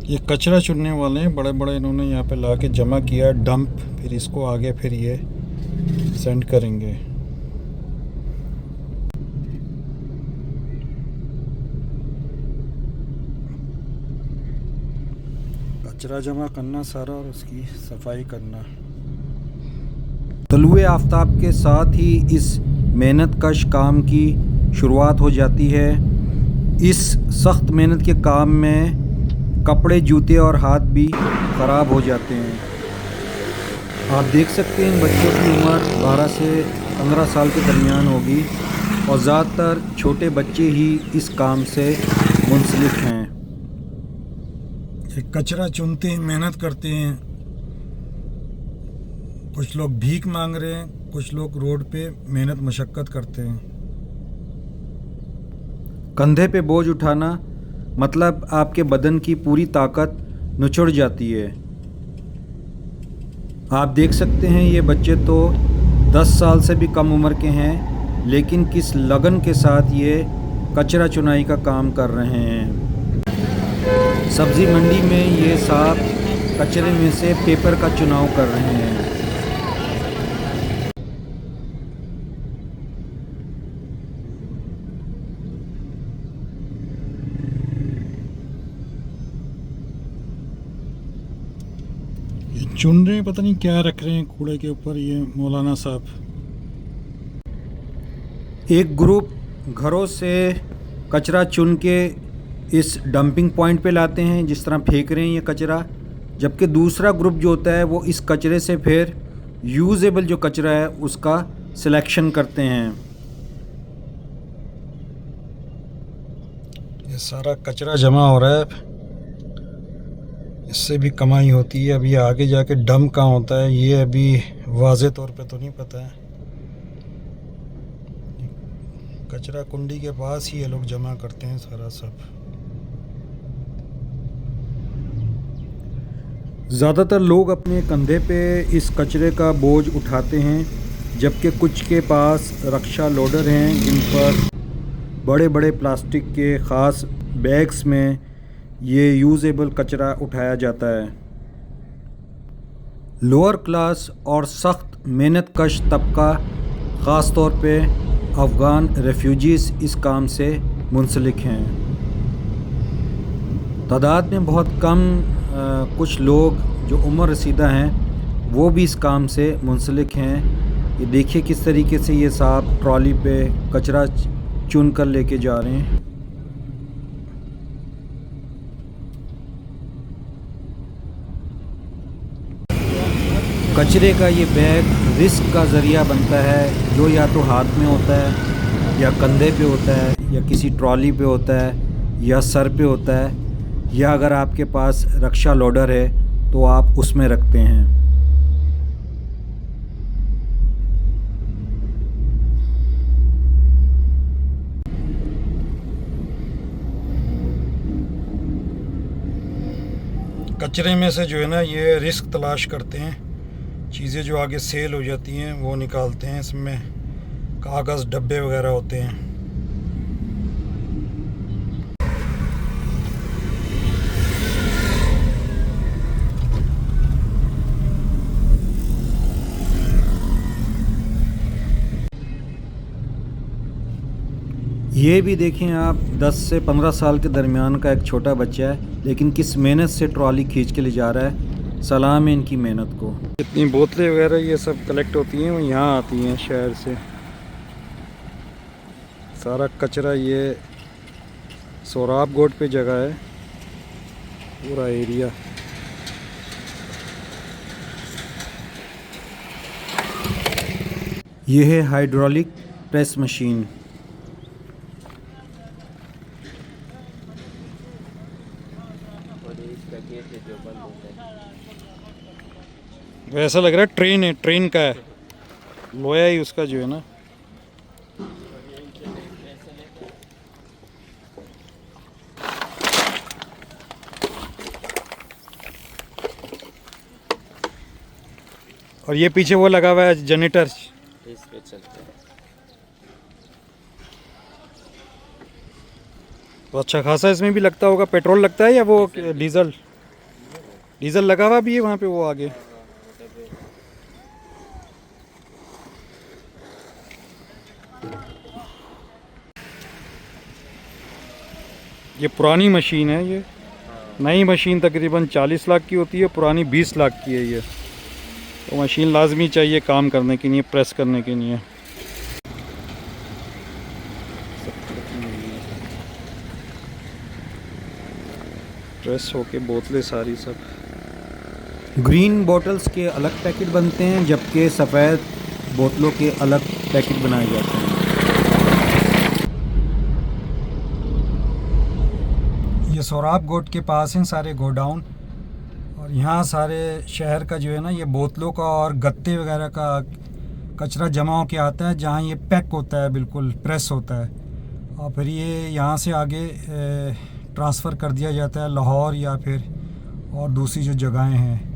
ये कचरा चुनने वाले हैं बड़े बड़े, इन्होंने यहाँ पे ला के जमा किया डंप, फिर इसको आगे फिर ये सेंड करेंगे। कचरा जमा करना सारा और उसकी सफाई करना। तलुए आफताब के साथ ही इस मेहनत कश काम की शुरुआत हो जाती है। इस सख्त मेहनत के काम में कपड़े, जूते और हाथ भी ख़राब हो जाते हैं। आप देख सकते हैं इन बच्चों की उम्र 12 से 15 साल के दरमियान होगी और ज़्यादातर छोटे बच्चे ही इस काम से मुंसलिक हैं। ये कचरा चुनते हैं, मेहनत करते हैं। कुछ लोग भीख मांग रहे हैं, कुछ लोग रोड पे मेहनत मशक्क़त करते हैं। कंधे पे बोझ उठाना मतलब आपके बदन की पूरी ताकत निचुड़ जाती है। आप देख सकते हैं ये बच्चे तो 10 साल से भी कम उम्र के हैं, लेकिन किस लगन के साथ ये कचरा चुनाई का काम कर रहे हैं। सब्ज़ी मंडी में ये साहब कचरे में से पेपर का चुनाव कर रहे हैं। चुन रहे हैं, पता नहीं क्या रख रहे हैं कूड़े के ऊपर ये मौलाना साहब। एक ग्रुप घरों से कचरा चुन के इस डंपिंग पॉइंट पे लाते हैं, जिस तरह फेंक रहे हैं ये कचरा, जबकि दूसरा ग्रुप जो होता है वो इस कचरे से फिर यूजेबल जो कचरा है उसका सिलेक्शन करते हैं। ये सारा कचरा जमा हो रहा है, इससे भी कमाई होती है। अभी आगे जाके डंप कहाँ होता है ये अभी वाज़े तौर पे तो नहीं पता है। कचरा कुंडी के पास ही ये लोग जमा करते हैं सारा सब। ज़्यादातर लोग अपने कंधे पे इस कचरे का बोझ उठाते हैं, जबकि कुछ के पास रक्षा लोडर हैं जिन पर बड़े बड़े प्लास्टिक के ख़ास बैग्स में ये यूजेबल कचरा उठाया जाता है। लोअर क्लास और सख्त मेहनत कश तबका, ख़ास तौर पे अफ़गान रेफ्यूजीज़ इस काम से मुंसलिक हैं। तादाद में बहुत कम कुछ लोग जो उम्र रसीदा हैं वो भी इस काम से मुंसलिक हैं। ये देखिए किस तरीके से ये साहब ट्रॉली पे कचरा चुन कर लेके जा रहे हैं। कचरे का ये बैग रिस्क का ज़रिया बनता है, जो या तो हाथ में होता है या कंधे पे होता है या किसी ट्रॉली पे होता है या सर पे होता है, या अगर आपके पास रक्षा लोडर है तो आप उसमें रखते हैं। कचरे में से जो है ना ये रिस्क तलाश करते हैं, चीज़ें जो आगे सेल हो जाती हैं वो निकालते हैं। इसमें कागज़ डब्बे वगैरह होते हैं। ये भी देखें आप, 10 से 15 साल के दरमियान का एक छोटा बच्चा है, लेकिन किस मेहनत से ट्रॉली खींच के ले जा रहा है। सलाम है इनकी मेहनत को। इतनी बोतलें वगैरह ये सब कलेक्ट होती हैं, वो यहाँ आती हैं शहर से। सारा कचरा ये सोराब गोट पे जगह है पूरा एरिया। ये है हाइड्रोलिक प्रेस मशीन। ऐसा लग रहा है ट्रेन है, ट्रेन का है, लोया ही उसका जो है ना। और ये पीछे वो लगा हुआ है जनरेटर, इस पे चलते हैं। तो अच्छा खासा इसमें भी लगता होगा, पेट्रोल लगता है या वो डीजल? डीजल लगा हुआ भी है वहाँ पे वो आगे। ये पुरानी मशीन है, ये नई मशीन तकरीबन 40 लाख की होती है, पुरानी 20 लाख की है ये। तो मशीन लाजमी चाहिए काम करने के लिए, प्रेस करने के लिए। प्रेस होके बोतलें सारी सब। ग्रीन बोतल्स के अलग पैकेट बनते हैं, जबकि सफ़ेद बोतलों के अलग पैकेट बनाए जाते हैं। ये सोराब गोट के पास हैं सारे गोडाउन, और यहाँ सारे शहर का जो है ना, ये बोतलों का और गत्ते वगैरह का कचरा जमा होके आता है, जहाँ ये पैक होता है, बिल्कुल प्रेस होता है, और फिर ये यहाँ से आगे ट्रांसफ़र कर दिया जाता है लाहौर या फिर और दूसरी जो जगहें हैं।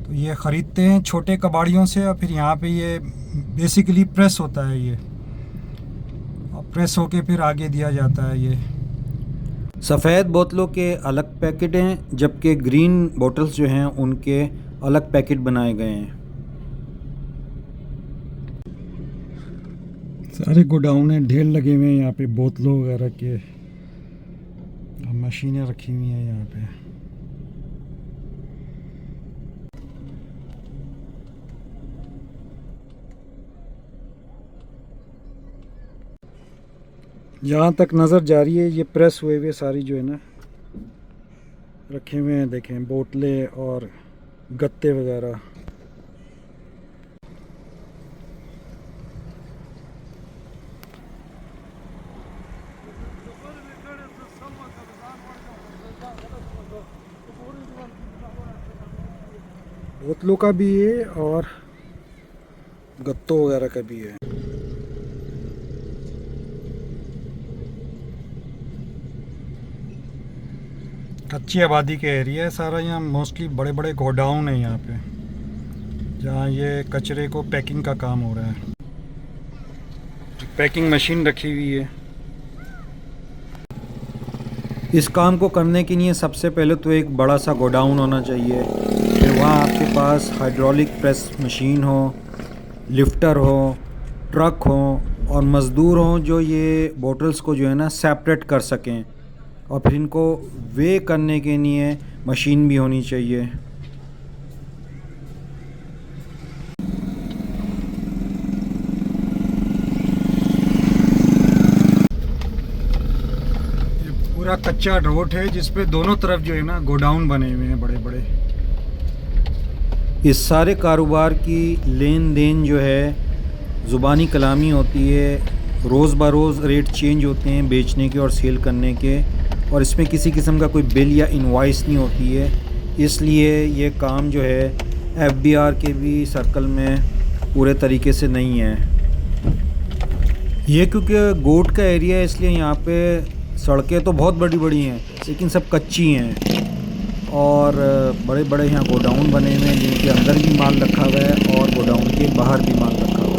तो ये ख़रीदते हैं छोटे कबाड़ियों से, और फिर यहाँ पे ये बेसिकली प्रेस होता है, ये और प्रेस होके फिर आगे दिया जाता है। ये सफ़ेद बोतलों के अलग पैकेट हैं, जबकि ग्रीन बोतल्स जो हैं उनके अलग पैकेट बनाए गए हैं। सारे गोडाउन हैं, ढेर लगे हुए हैं यहाँ पे बोतलों वगैरह के, मशीनें रखी हुई हैं यहाँ पे। जहाँ तक नज़र जा रही है, ये प्रेस हुए हुए सारी जो है ना रखे हुए हैं, देखें बोतलें और गत्ते वगैरह। बोतलों का भी है और गत्तों वगैरह का भी है। कच्ची आबादी के एरिया है सारा, यहाँ मोस्टली बड़े बड़े गोडाउन है यहाँ पे, जहाँ ये कचरे को पैकिंग का काम हो रहा है। पैकिंग मशीन रखी हुई है। इस काम को करने के लिए सबसे पहले तो एक बड़ा सा गोडाउन होना चाहिए, फिर वहाँ आपके पास हाइड्रोलिक प्रेस मशीन हो, लिफ्टर हो, ट्रक हो और मज़दूर हों जो ये बोतल्स को जो है ना सेपरेट कर सकें, और फिर इनको वे करने के लिए मशीन भी होनी चाहिए। ये पूरा कच्चा रोड है जिसपे दोनों तरफ जो है ना गोडाउन बने हुए हैं बड़े बड़े। इस सारे कारोबार की लेन देन जो है ज़ुबानी कलामी होती है, रोज़ ब रोज़ रेट चेंज होते हैं बेचने के और सेल करने के, और इसमें किसी किस्म का कोई बिल या इनवॉइस नहीं होती है। इसलिए ये काम जो है एफबीआर के भी सर्कल में पूरे तरीके से नहीं है। ये क्योंकि गोट का एरिया है, इसलिए यहाँ पे सड़कें तो बहुत बड़ी बड़ी हैं लेकिन सब कच्ची हैं, और बड़े बड़े यहाँ गोडाउन बने हुए हैं जिनके अंदर भी माल रखा हुआ है और गोडाउन के बाहर भी माल रखा हुआ है।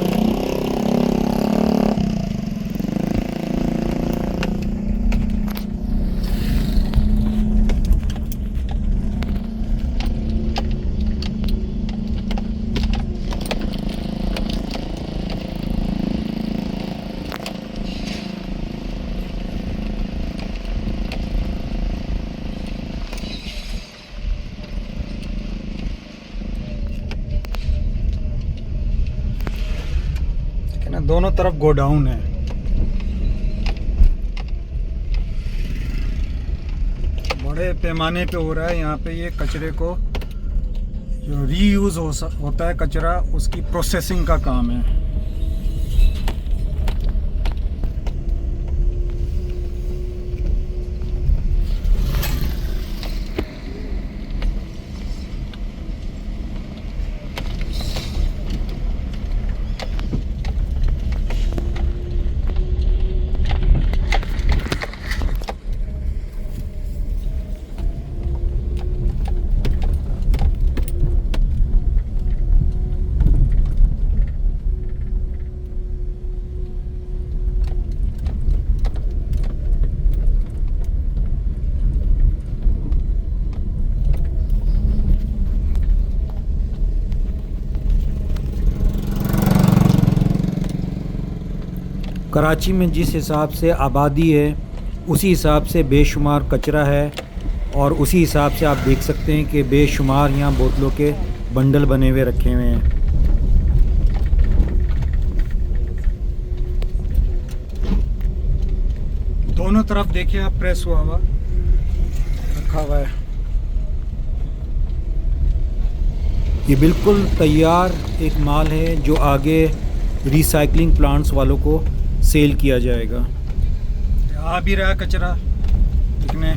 दोनों तरफ गोडाउन है। बड़े पैमाने पे हो रहा है यहाँ पे ये कचरे को, जो रीयूज़ होता है कचरा, उसकी प्रोसेसिंग का काम है। कराची में जिस हिसाब से आबादी है उसी हिसाब से बेशुमार कचरा है और उसी हिसाब से आप देख सकते हैं कि बेशुमार यहाँ बोतलों के बंडल बने हुए रखे हुए हैं। दोनों तरफ देखिए आप, प्रेस हुआ हुआ रखा हुआ है। ये बिल्कुल तैयार एक माल है जो आगे रिसाइकलिंग प्लांट्स वालों को सेल किया जाएगा। आ भी रहा है कचरा दिखने।